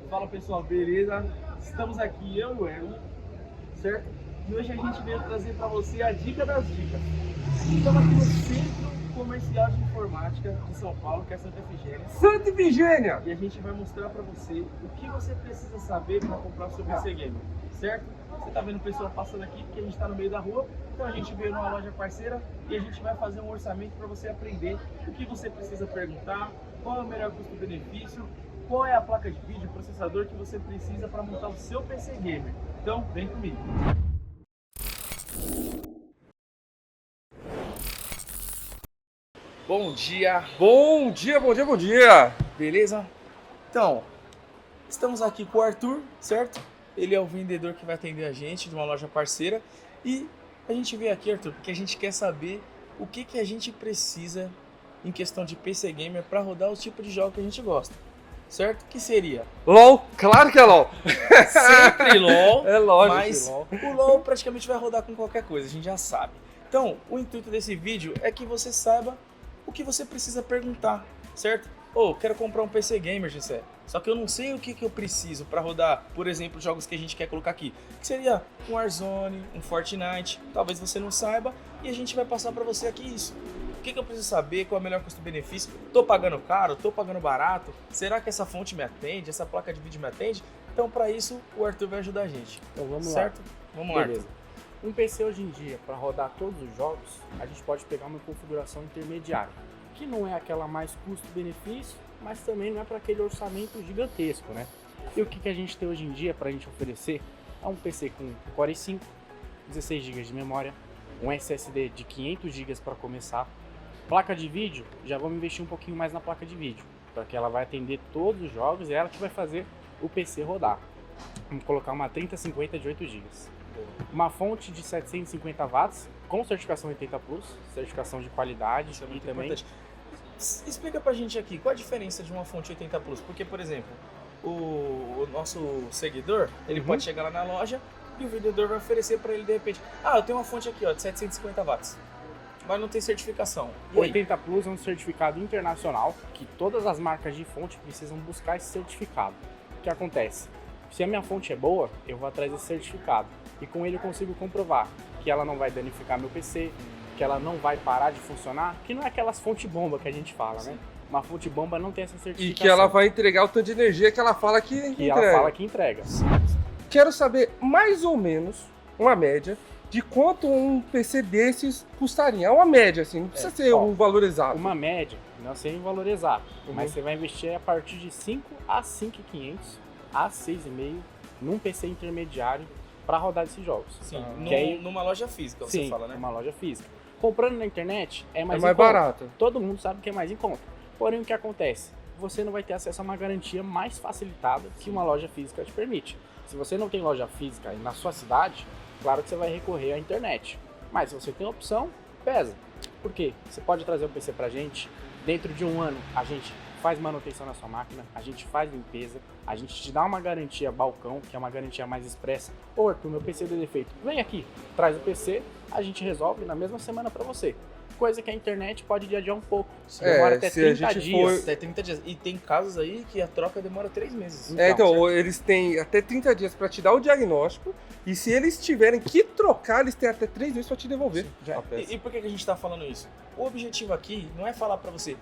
Fala pessoal, beleza? Estamos aqui, eu e o Erwin, certo? E hoje a gente veio trazer para você a dica das dicas. Estamos aqui no Centro Comercial de Informática de São Paulo, que é Santa Efigênia. Santa Efigênia! E a gente vai mostrar para você o que você precisa saber para comprar o seu PC Gamer, certo? Você tá vendo o pessoal passando aqui porque a gente está no meio da rua, então a gente veio numa loja parceira e a gente vai fazer um orçamento para você aprender o que você precisa perguntar, qual é o melhor custo-benefício, qual é a placa de vídeo, processador que você precisa para montar o seu PC Gamer. Então, vem comigo. Bom dia, Bom dia, bom dia, bom dia! beleza? Então, estamos aqui com o Arthur, certo? Ele é o vendedor que vai atender a gente de uma loja parceira. E a gente veio aqui, Arthur, porque a gente quer saber o que a gente precisa em questão de PC Gamer para rodar o tipo de jogo que a gente gosta, certo? Que seria LOL, claro que é LOL! sempre LOL, É lógico mas que LOL. o LOL praticamente vai rodar com qualquer coisa, a gente já sabe. Então, o intuito desse vídeo é que você saiba o que você precisa perguntar, certo? Quero comprar um PC Gamer, Gessé. Só que eu não sei o que eu preciso para rodar, por exemplo, jogos que a gente quer colocar aqui. Que seria um Warzone, um Fortnite, talvez você não saiba, e a gente vai passar para você aqui isso. O que eu preciso saber, qual é o melhor custo-benefício? Tô pagando caro? Tô pagando barato? Será que essa fonte me atende? Essa placa de vídeo me atende? Então, para isso, o Arthur vai ajudar a gente. Então vamos certo? lá. Vamos lá, Beleza. Um PC hoje em dia, para rodar todos os jogos, a gente pode pegar uma configuração intermediária, que não é aquela mais custo-benefício, mas também não é para aquele orçamento gigantesco, né? E o que a gente tem hoje em dia para a gente oferecer é um PC com Core i5, 16 GB de memória, um SSD de 500 GB para começar. Placa de vídeo, já vamos investir um pouquinho mais na placa de vídeo, porque ela vai atender todos os jogos e é ela que vai fazer o PC rodar. Vamos colocar uma 3050 de 8 GB. Uma fonte de 750 watts com certificação 80 Plus, certificação de qualidade Isso é e muito também importante. Explica pra gente aqui, qual a diferença de uma fonte 80 Plus? Porque, por exemplo, o nosso seguidor, ele pode chegar lá na loja e o vendedor vai oferecer pra ele de repente, eu tenho uma fonte aqui, ó, de 750 watts, mas não tem certificação. E o aí? 80 Plus é um certificado internacional que todas as marcas de fonte precisam buscar esse certificado. O que acontece? Se a minha fonte é boa, eu vou atrás desse certificado e com ele eu consigo comprovar que ela não vai danificar meu PC, que ela não vai parar de funcionar, que não é aquelas fonte bomba que a gente fala, né? Uma fonte bomba não tem essa certificação. E que ela vai entregar o tanto de energia que ela fala que que entrega. ela fala que entrega. Quero saber mais ou menos uma média de quanto um PC desses custaria. É uma média, assim, não precisa ser um valor exato. Uma média, não sei o valor exato, Uhum. mas você vai investir a partir de 5 a 5.500 a 6.500 num PC intermediário para rodar esses jogos. Sim, Que aí- numa loja física, você Sim, fala, né? numa loja física. Comprando na internet é É mais mais em conta. barato. Todo mundo sabe que é mais em conta. Porém, o que acontece? Você não vai ter acesso a uma garantia mais facilitada que uma loja física te permite. Se você não tem loja física na sua cidade, claro que você vai recorrer à internet. Mas se você tem opção, pesa. Por quê? Você pode trazer o PC pra gente, dentro de um ano a gente faz manutenção na sua máquina, a gente faz limpeza, a gente te dá uma garantia balcão, que é uma garantia mais expressa. Ou Arthur, meu PC deu defeito, vem aqui, traz o PC, a gente resolve na mesma semana para você. Coisa que a internet pode adiar um pouco, demora até se a 30 gente dias. Até 30 dias. E tem casos aí que a troca demora 3 meses. Então, eles têm até 30 dias para te dar o diagnóstico e se eles tiverem que trocar, eles têm até 3 meses para te devolver. Já- a peça. E por que a gente tá falando isso? O objetivo aqui não é falar pra você,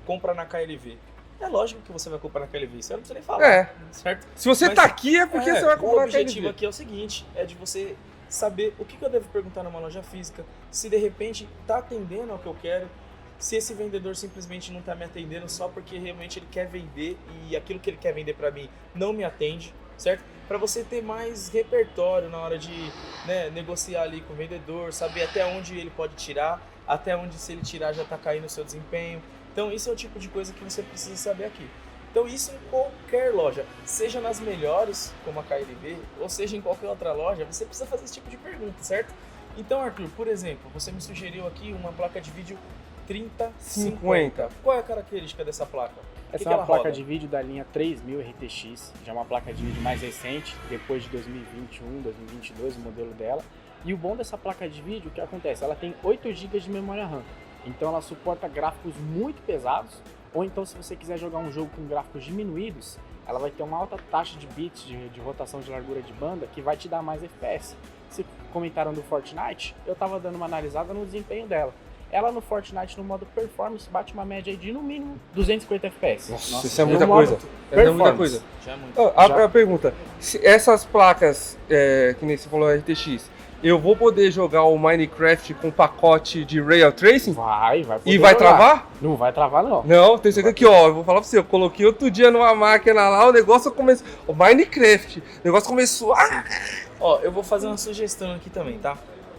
compra na KLV. É lógico que você vai comprar na KLV, você não precisa nem falar, É. certo? Se você Mas- tá aqui é porque você vai O comprar aquele objetivo dia. aqui é o seguinte, é de você saber o que eu devo perguntar numa loja física, se de repente tá atendendo ao que eu quero, se esse vendedor simplesmente não tá me atendendo só porque realmente ele quer vender e aquilo que ele quer vender pra mim não me atende, certo? Para você ter mais repertório na hora de negociar ali com o vendedor, saber até onde ele pode tirar, até onde se ele tirar já tá caindo o seu desempenho. Então isso é o tipo de coisa que você precisa saber aqui. Então isso em qualquer loja, seja nas melhores, como a KLV, ou seja em qualquer outra loja, você precisa fazer esse tipo de pergunta, certo? Então, Arthur, por exemplo, você me sugeriu aqui uma placa de vídeo 3050. Qual é a característica dessa placa? O que Essa é uma ela placa roda? de vídeo da linha 3000 RTX, já é uma placa de vídeo mais recente, depois de 2021, 2022, o modelo dela. E o bom dessa placa de vídeo, o que acontece? Ela tem 8 GB de memória RAM, então ela suporta gráficos muito pesados, ou então se você quiser jogar um jogo com gráficos diminuídos, ela vai ter uma alta taxa de bits, de rotação de largura de banda, que vai te dar mais FPS. Se comentaram do Fortnite, eu tava dando uma analisada no desempenho dela. Ela no Fortnite, no modo performance, bate uma média aí de no mínimo 250 FPS. Nossa, isso é muita coisa. É muita coisa. Já é muito. A pergunta, se essas placas, que nem você falou, RTX, eu vou poder jogar o Minecraft com pacote de Ray Tracing? Vai poder E vai jogar. travar? Não vai travar, não. Não, tem certeza que, ó, eu vou falar pra você, eu coloquei outro dia numa máquina lá, o negócio começou, o Minecraft, o negócio começou, Ó, eu vou fazer uma sugestão aqui também, tá?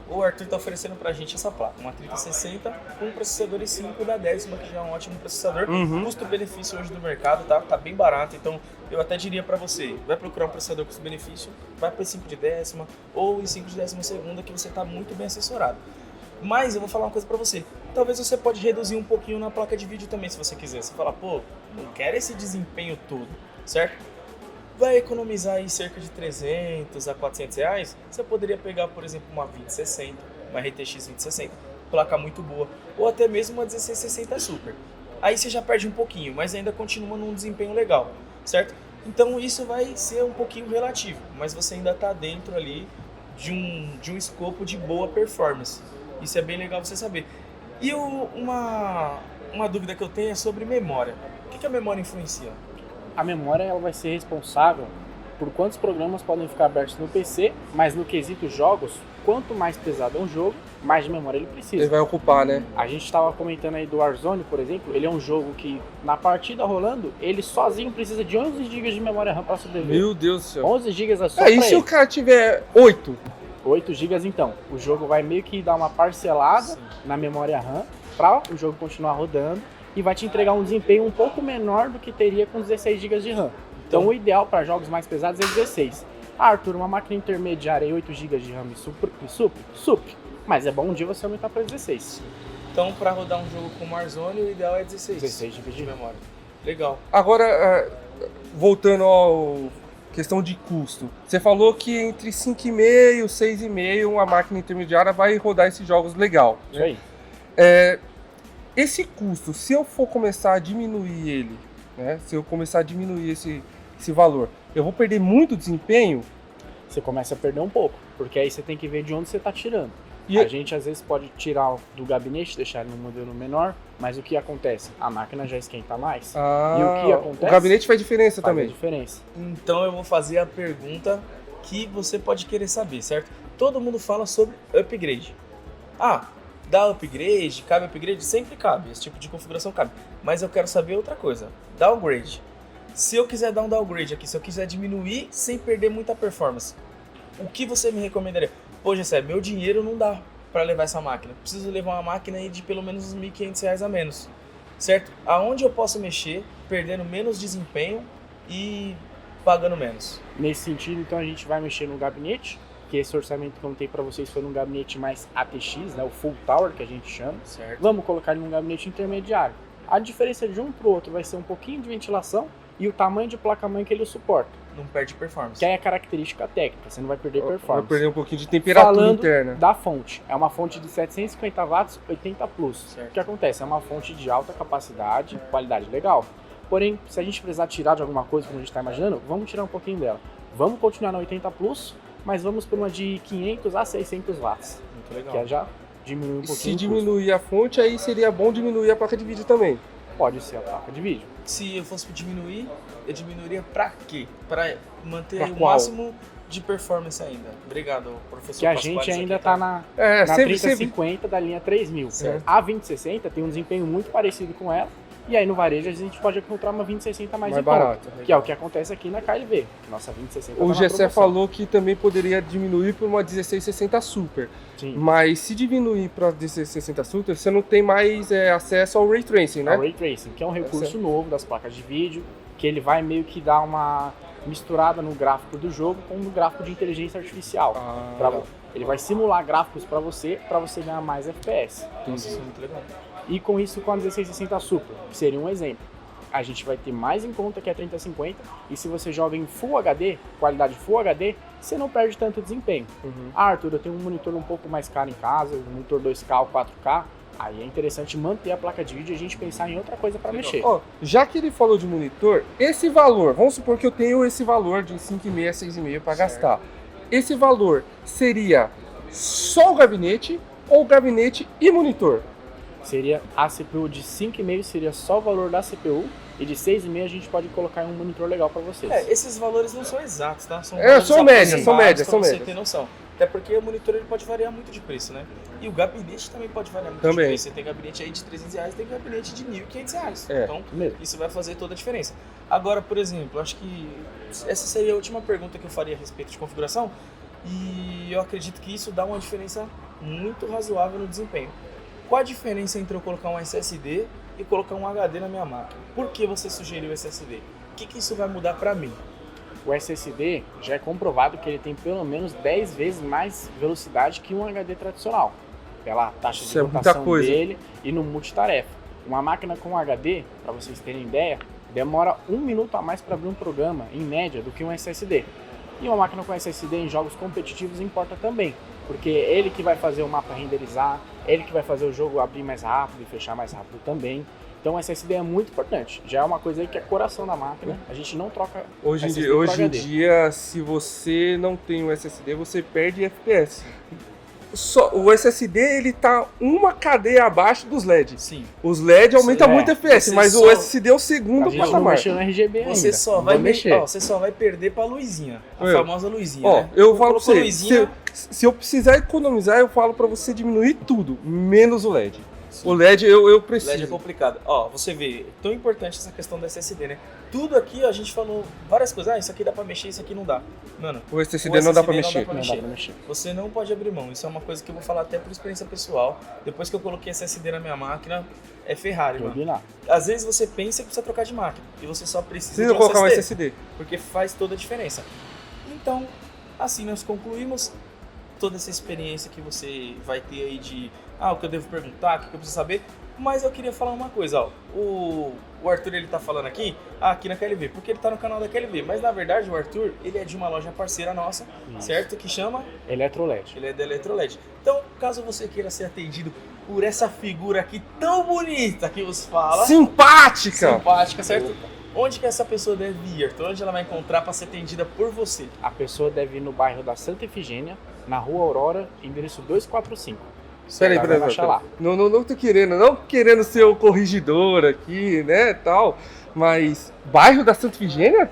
O Arthur tá oferecendo pra gente essa placa, uma 3060 com um processador i5 da 10ª, que já é um ótimo processador. Custo-benefício hoje do mercado, tá? Tá bem barato, então eu até diria pra você, vai procurar um processador custo-benefício, vai pro i5 de 10ª ou i5 de 12ª, que você tá muito bem assessorado. Mas eu vou falar uma coisa pra você, talvez você pode reduzir um pouquinho na placa de vídeo também, se você quiser. Você fala, pô, não quero esse desempenho todo, certo? Vai economizar aí cerca de 300 a 400 reais, você poderia pegar, por exemplo, uma 2060, uma RTX 2060, placa muito boa, ou até mesmo uma 1660 Super. Aí você já perde um pouquinho, mas ainda continua num desempenho legal, certo? Então isso vai ser um pouquinho relativo, mas você ainda está dentro ali de um escopo de boa performance. Isso é bem legal você saber. E uma dúvida que eu tenho é sobre memória. O que a memória influencia? A memória ela vai ser responsável por quantos programas podem ficar abertos no PC, mas no quesito jogos, quanto mais pesado é um jogo, mais de memória ele precisa. ele vai ocupar, né? A gente estava comentando aí do Warzone, por exemplo, ele é um jogo que, na partida rolando, ele sozinho precisa de 11 GB de memória RAM para sobreviver. Meu Deus do céu. 11 GB é só Aí pra se ele. o cara tiver 8? 8 GB então, o jogo vai meio que dar uma parcelada na memória RAM para o jogo continuar rodando e vai te entregar um desempenho um pouco menor do que teria com 16 GB de RAM. Então o ideal para jogos mais pesados é 16. Ah, Arthur, uma máquina intermediária e 8 GB de RAM supre. Mas é bom um dia você aumentar para 16. Então, para rodar um jogo com Warzone, o ideal é 16. 16 GB de memória. Legal. Agora, voltando ao questão de custo, você falou que entre 5,5 e 6,5 uma máquina intermediária vai rodar esses jogos legal. Isso aí. Esse custo, se eu for começar a diminuir ele, né? Se eu começar a diminuir esse valor, eu vou perder muito desempenho? Você começa a perder um pouco, porque aí você tem que ver de onde você está tirando. E a gente às vezes pode tirar do gabinete, deixar ele num modelo menor, mas o que acontece? A máquina já esquenta mais. E o que acontece? O gabinete faz diferença Faz também. a diferença. Então eu vou fazer a pergunta que você pode querer saber, certo? Todo mundo fala sobre upgrade. Ah, dá upgrade, cabe upgrade? Sempre cabe, esse tipo de configuração cabe. Mas eu quero saber outra coisa, downgrade. Se eu quiser dar um downgrade aqui, se eu quiser diminuir sem perder muita performance, o que você me recomendaria? Pô, Gessé, meu dinheiro não dá para levar essa máquina. Preciso levar uma máquina aí de pelo menos uns R$1.500 a menos, certo? Aonde eu posso mexer, perdendo menos desempenho e pagando menos? Nesse sentido, então a gente vai mexer no gabinete, que esse orçamento que eu contei para vocês foi num gabinete mais ATX, né, o Full Tower que a gente chama. Certo. Vamos colocar ele num gabinete intermediário. A diferença de um para o outro vai ser um pouquinho de ventilação e o tamanho de placa-mãe que ele suporta. Não perde performance. Que é a característica técnica, você não vai perder Vai performance. perder um pouquinho de temperatura Falando interna. da fonte, é uma fonte de 750 watts, 80 plus. Certo. O que acontece? É uma fonte de alta capacidade, qualidade legal. Porém, se a gente precisar tirar de alguma coisa como a gente está imaginando, vamos tirar um pouquinho dela. Vamos continuar na 80 plus, mas vamos por uma de 500 a 600 watts. Muito legal. Que já diminui um pouquinho Se o custo. diminuir a fonte, aí seria bom diminuir a placa de vídeo também. Pode ser a placa de vídeo. Se eu fosse diminuir, eu diminuiria pra quê? Pra manter Pra o qual? máximo de performance ainda. Obrigado, professor. Que a Pasquales gente ainda aqui, está na Sempre. 3050 da linha 3000. Certo. A 2060 tem um desempenho muito parecido com ela. E aí no varejo a gente pode encontrar uma 2060 mais em conta. barato. Que é o que acontece aqui na KLV. Nossa 2060 O tá na Gessé promoção. falou que também poderia diminuir para uma 1660 Super. Sim. Mas se diminuir para 1660 Super, você não tem mais acesso ao Ray Tracing, né? É o Ray Tracing, que é um recurso novo das placas de vídeo, que ele vai meio que dar uma misturada no gráfico do jogo com no gráfico de inteligência artificial. Ele vai simular gráficos para você ganhar mais FPS. Nossa, isso é muito legal. E com isso, com a 1660 Super, que seria um exemplo, a gente vai ter mais em conta que a 3050, e se você joga em Full HD, qualidade Full HD, você não perde tanto desempenho. Ah, Arthur, eu tenho um monitor um pouco mais caro em casa, um monitor 2K ou 4K, Aí é interessante manter a placa de vídeo e a gente pensar em outra coisa para mexer. Ó, já que ele falou de monitor, esse valor, vamos supor que eu tenho esse valor de 5,5 a 6,5 para gastar. Esse valor seria só o gabinete ou gabinete e monitor? Seria a CPU de 5,5 seria só o valor da CPU e de 6,5 a gente pode colocar em um monitor legal para vocês. Esses valores não são exatos, tá? São são médias, são médias, pra são você médias. ter noção. Até porque o monitor ele pode variar muito de preço, né? E o gabinete também pode variar muito Também. de preço. Você tem gabinete aí de R$300, tem gabinete de R$1.500. Então, mesmo. isso vai fazer toda a diferença. Agora, por exemplo, acho que essa seria a última pergunta que eu faria a respeito de configuração. E eu acredito que isso dá uma diferença muito razoável no desempenho. Qual a diferença entre eu colocar um SSD e colocar um HD na minha máquina? Por que você sugeriu o SSD? O que isso vai mudar para mim? O SSD já é comprovado que ele tem pelo menos 10 vezes mais velocidade que um HD tradicional, pela taxa de rotação dele e no multitarefa. Uma máquina com HD, para vocês terem ideia, demora 1 minuto a mais para abrir um programa, em média, do que um SSD. E uma máquina com SSD em jogos competitivos importa também, porque é ele que vai fazer o mapa renderizar, ele que vai fazer o jogo abrir mais rápido e fechar mais rápido também. Então o SSD é muito importante, já é uma coisa aí que é coração da máquina, a gente não troca Hoje SSD em dia, se você não tem um SSD, você perde FPS. O SSD ele tá uma cadeia abaixo dos LED. Sim. Os LED aumentam muito FPS, mas o SSD é o segundo a gente não patamar. mexeu no RGB ainda. Você só vai mexer. Você só vai perder pra luzinha, a famosa luzinha. Ó, né? eu falo pra você, luzinha... se eu precisar economizar, eu falo pra você diminuir tudo, menos o LED. Sim. O LED eu preciso. LED é complicado. Ó, você vê, tão importante essa questão do SSD, né? Tudo aqui, ó, a gente falou várias coisas. Ah, isso aqui dá pra mexer, isso aqui não dá. Mano, o SSD não dá pra mexer. Não dá pra mexer. Você não pode abrir mão. Isso é uma coisa que eu vou falar até por experiência pessoal. Depois que eu coloquei SSD na minha máquina, é Ferrari, mano. Às vezes você pensa que precisa trocar de máquina e você só precisa de colocar um SSD. Porque faz toda a diferença. Então, assim nós concluímos toda essa experiência que você vai ter aí de o que eu devo perguntar, o que eu preciso saber. Mas eu queria falar uma coisa, ó. O Arthur, ele tá falando aqui na KLV, porque ele tá no canal da KLV. Mas na verdade o Arthur, ele é de uma loja parceira nossa, certo? Que chama? Eletroled. Ele é da Eletroled. Então, caso você queira ser atendido por essa figura aqui tão bonita que vos fala... Simpática, certo? Onde que essa pessoa deve ir, Arthur? Onde ela vai encontrar para ser atendida por você? A pessoa deve ir no bairro da Santa Efigênia, na Rua Aurora, endereço 245. Peraí. Não tô querendo ser o corrigidor aqui, né, tal, mas bairro da Santa Efigênia?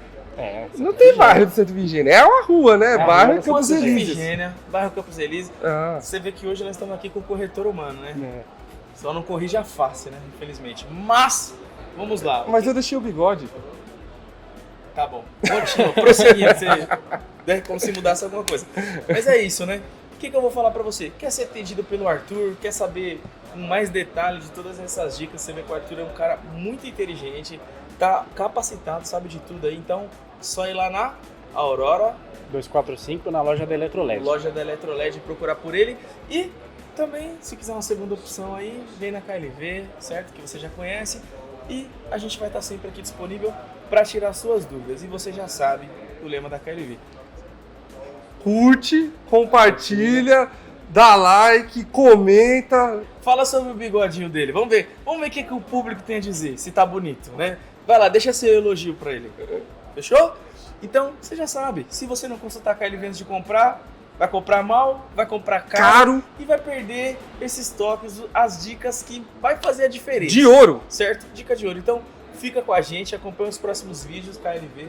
Não tem bairro da Santa Efigênia, é uma rua, né, bairro Campos Elíseos. Bairro Campos Elíseos. Você vê que hoje nós estamos aqui com o corretor humano, né? Só não corrige a face, né, infelizmente. Mas, vamos lá. Mas eu deixei o bigode. Tá bom, continua, prosseguindo, como se mudasse alguma coisa. Mas é isso, né? O que eu vou falar pra você? Quer ser atendido pelo Arthur? Quer saber com mais detalhes de todas essas dicas? Você vê que o Arthur é um cara muito inteligente, tá capacitado, sabe de tudo aí. Então, só ir lá na Aurora 245, na loja da Eletroled. Loja da Eletroled, procurar por ele. E também, se quiser uma segunda opção aí, vem na KLV, certo? Que você já conhece. E a gente vai estar sempre aqui disponível para tirar suas dúvidas. E você já sabe o lema da KLV. Curte, compartilha, dá like, comenta. Fala sobre o bigodinho dele. Vamos ver o que o público tem a dizer, se tá bonito, né? Vai lá, deixa seu elogio pra ele. Fechou? Então, você já sabe. Se você não consultar a KLV antes de comprar, vai comprar mal, vai comprar caro e vai perder esses toques, as dicas que vai fazer a diferença. De ouro. Certo? Dica de ouro. Então, fica com a gente, acompanha os próximos vídeos KLV.